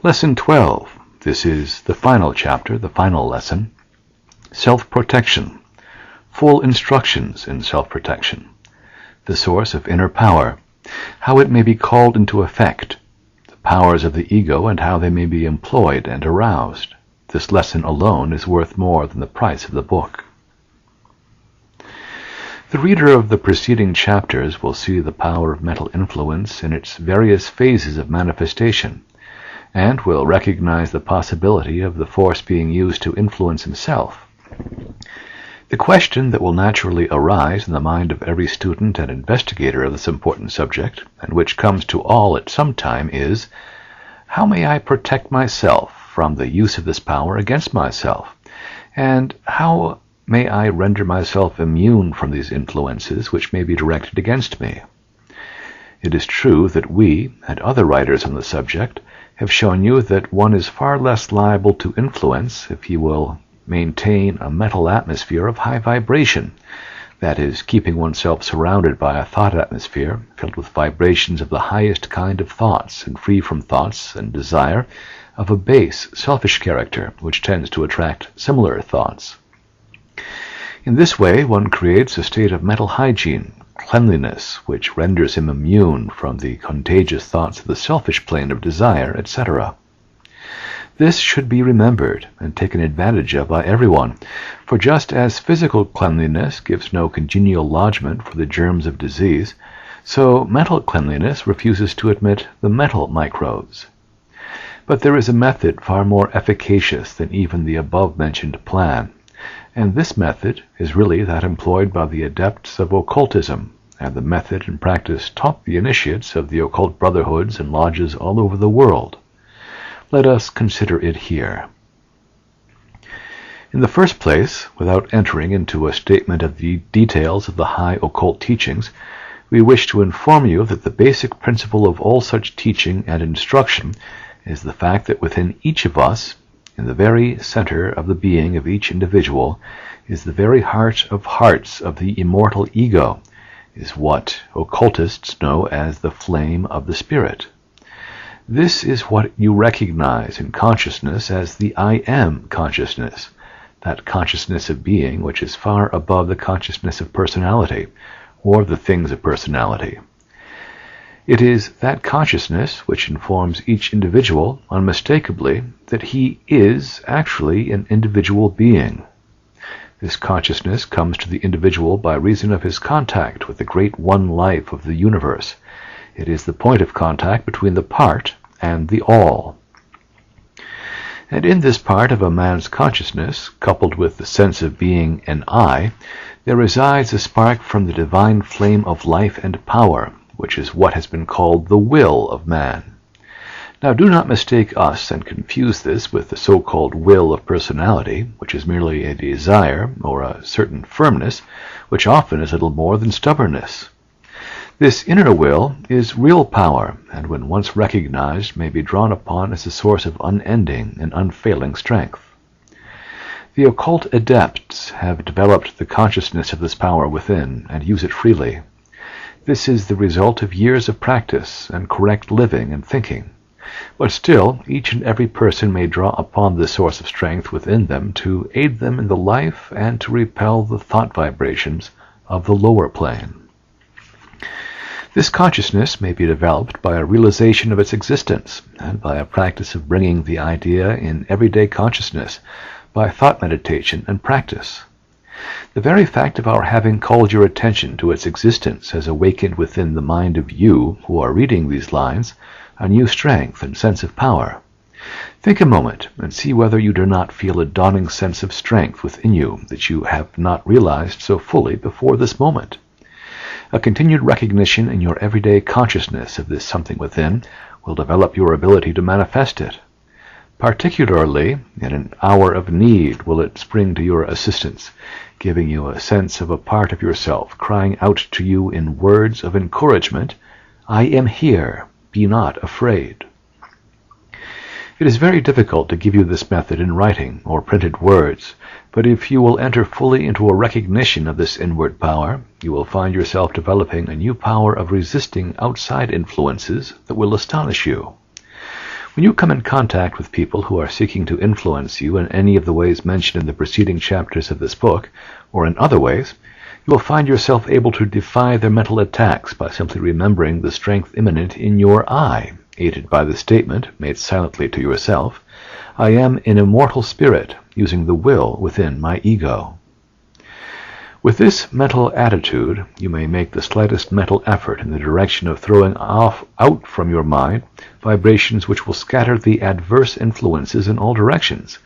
Lesson 12. This is the final chapter, the final lesson. Self-protection. Full instructions in self-protection. The source of inner power. How it may be called into effect. The powers of the ego and how they may be employed and aroused. This lesson alone is worth more than the price of the book. The reader of the preceding chapters will see the power of mental influence in its various phases of manifestation, and will recognize the possibility of the force being used to influence himself. The question that will naturally arise in the mind of every student and investigator of this important subject, and which comes to all at some time, is, how may I protect myself from the use of this power against myself? And how may I render myself immune from these influences which may be directed against me? It is true that we, and other writers on the subject, have shown you that one is far less liable to influence if he will maintain a mental atmosphere of high vibration, that is, keeping oneself surrounded by a thought atmosphere filled with vibrations of the highest kind of thoughts and free from thoughts and desire of a base, selfish character which tends to attract similar thoughts. In this way, one creates a state of mental hygiene, cleanliness, which renders him immune from the contagious thoughts of the selfish plane of desire, etc. This should be remembered and taken advantage of by everyone, for just as physical cleanliness gives no congenial lodgment for the germs of disease, so mental cleanliness refuses to admit the mental microbes. But there is a method far more efficacious than even the above-mentioned plan, and this method is really that employed by the adepts of occultism, and the method and practice taught the initiates of the occult brotherhoods and lodges all over the world. Let us consider it here. In the first place, without entering into a statement of the details of the high occult teachings, we wish to inform you that the basic principle of all such teaching and instruction is the fact that within each of us, in the very center of the being of each individual, is the very heart of hearts of the immortal ego, is what occultists know as the flame of the spirit. This is what you recognize in consciousness as the I am consciousness, that consciousness of being which is far above the consciousness of personality, or the things of personality. It is that consciousness which informs each individual unmistakably that he is actually an individual being. This consciousness comes to the individual by reason of his contact with the great one life of the universe. It is the point of contact between the part and the all. And in this part of a man's consciousness, coupled with the sense of being an I, there resides a spark from the divine flame of life and power, which is what has been called the will of man. Now do not mistake us and confuse this with the so-called will of personality, which is merely a desire or a certain firmness, which often is little more than stubbornness. This inner will is real power, and when once recognized may be drawn upon as a source of unending and unfailing strength. The occult adepts have developed the consciousness of this power within and use it freely. This is the result of years of practice and correct living and thinking. But still, each and every person may draw upon this source of strength within them to aid them in the life and to repel the thought vibrations of the lower plane. This consciousness may be developed by a realization of its existence and by a practice of bringing the idea in everyday consciousness by thought meditation and practice. The very fact of our having called your attention to its existence has awakened within the mind of you who are reading these lines a new strength and sense of power. Think a moment and see whether you do not feel a dawning sense of strength within you that you have not realized so fully before this moment. A continued recognition in your everyday consciousness of this something within will develop your ability to manifest it. Particularly in an hour of need will it spring to your assistance, giving you a sense of a part of yourself crying out to you in words of encouragement, "I am here, be not afraid." It is very difficult to give you this method in writing or printed words, but if you will enter fully into a recognition of this inward power, you will find yourself developing a new power of resisting outside influences that will astonish you. When you come in contact with people who are seeking to influence you in any of the ways mentioned in the preceding chapters of this book, or in other ways, you will find yourself able to defy their mental attacks by simply remembering the strength immanent in your I, aided by the statement, made silently to yourself, I am an immortal spirit, using the will within my ego. With this mental attitude, you may make the slightest mental effort in the direction of throwing out from your mind vibrations which will scatter the adverse influences in all directions,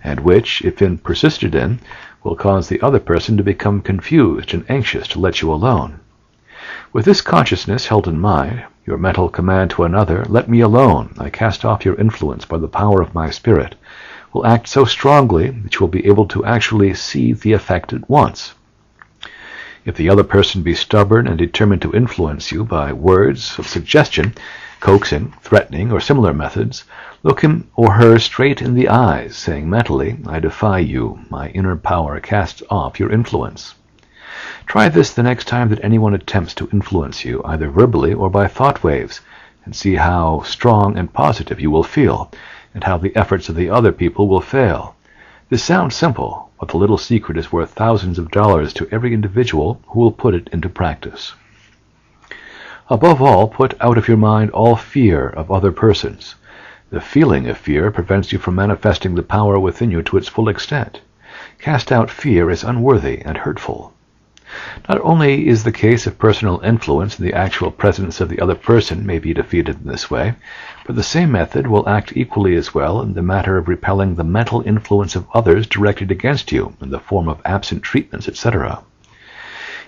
and which, if persisted in, will cause the other person to become confused and anxious to let you alone. With this consciousness held in mind, your mental command to another, let me alone, I cast off your influence by the power of my spirit, will act so strongly that you will be able to actually see the effect at once. If the other person be stubborn and determined to influence you by words of suggestion, coaxing, threatening, or similar methods, look him or her straight in the eyes, saying mentally, I defy you, my inner power casts off your influence. Try this the next time that anyone attempts to influence you, either verbally or by thought waves, and see how strong and positive you will feel, and how the efforts of the other people will fail. This sounds simple, but the little secret is worth thousands of dollars to every individual who will put it into practice. Above all, put out of your mind all fear of other persons. The feeling of fear prevents you from manifesting the power within you to its full extent. Cast out fear as unworthy and hurtful. Not only is the case of personal influence in the actual presence of the other person may be defeated in this way, but the same method will act equally as well in the matter of repelling the mental influence of others directed against you in the form of absent treatments, etc.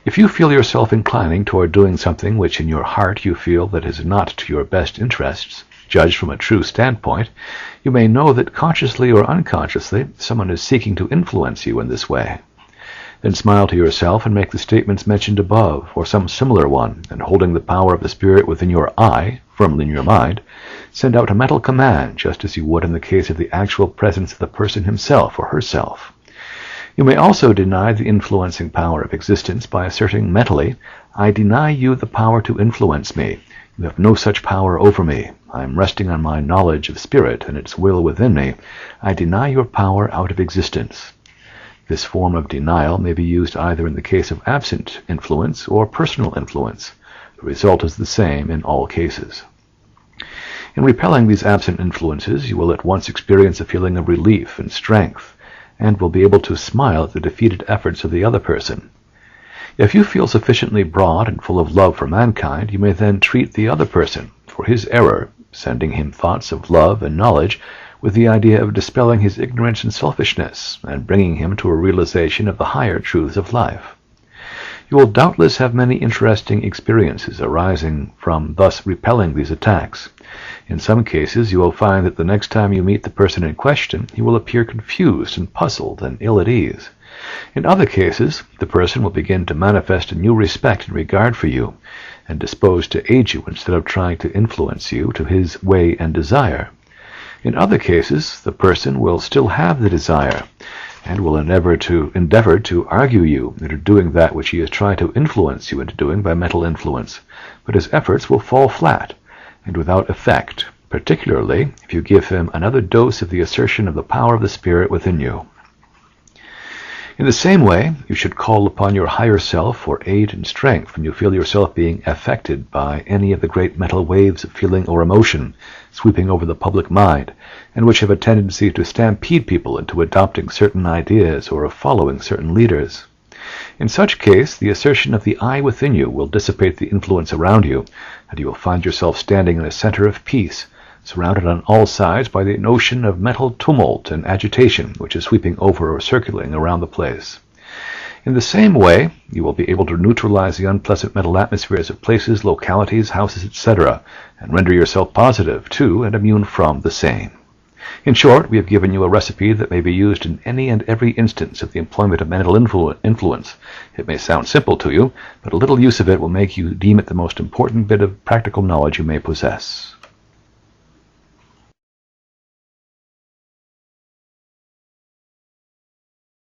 If you feel yourself inclining toward doing something which in your heart you feel that is not to your best interests, judged from a true standpoint, you may know that consciously or unconsciously someone is seeking to influence you in this way. Then smile to yourself and make the statements mentioned above, or some similar one, and holding the power of the Spirit within your I, firmly in your mind, send out a mental command, just as you would in the case of the actual presence of the person himself or herself. You may also deny the influencing power of existence by asserting mentally, I deny you the power to influence me. You have no such power over me. I am resting on my knowledge of Spirit and its will within me. I deny your power out of existence. This form of denial may be used either in the case of absent influence or personal influence. The result is the same in all cases. In repelling these absent influences, you will at once experience a feeling of relief and strength, and will be able to smile at the defeated efforts of the other person. If you feel sufficiently broad and full of love for mankind, you may then treat the other person for his error, sending him thoughts of love and knowledge, with the idea of dispelling his ignorance and selfishness, and bringing him to a realization of the higher truths of life. You will doubtless have many interesting experiences arising from thus repelling these attacks. In some cases, you will find that the next time you meet the person in question, he will appear confused and puzzled and ill at ease. In other cases, the person will begin to manifest a new respect and regard for you, and disposed to aid you instead of trying to influence you to his way and desire. In other cases, the person will still have the desire, and will endeavor to argue you into doing that which he has tried to influence you into doing by mental influence, but his efforts will fall flat and without effect, particularly if you give him another dose of the assertion of the power of the Spirit within you. In the same way, you should call upon your higher self for aid and strength when you feel yourself being affected by any of the great mental waves of feeling or emotion sweeping over the public mind, and which have a tendency to stampede people into adopting certain ideas or of following certain leaders. In such case, the assertion of the I within you will dissipate the influence around you, and you will find yourself standing in a center of peace, surrounded on all sides by the notion of mental tumult and agitation which is sweeping over or circulating around the place. In the same way, you will be able to neutralize the unpleasant mental atmospheres of places, localities, houses, etc., and render yourself positive to and immune from the same. In short, we have given you a recipe that may be used in any and every instance of the employment of mental influence. It may sound simple to you, but a little use of it will make you deem it the most important bit of practical knowledge you may possess.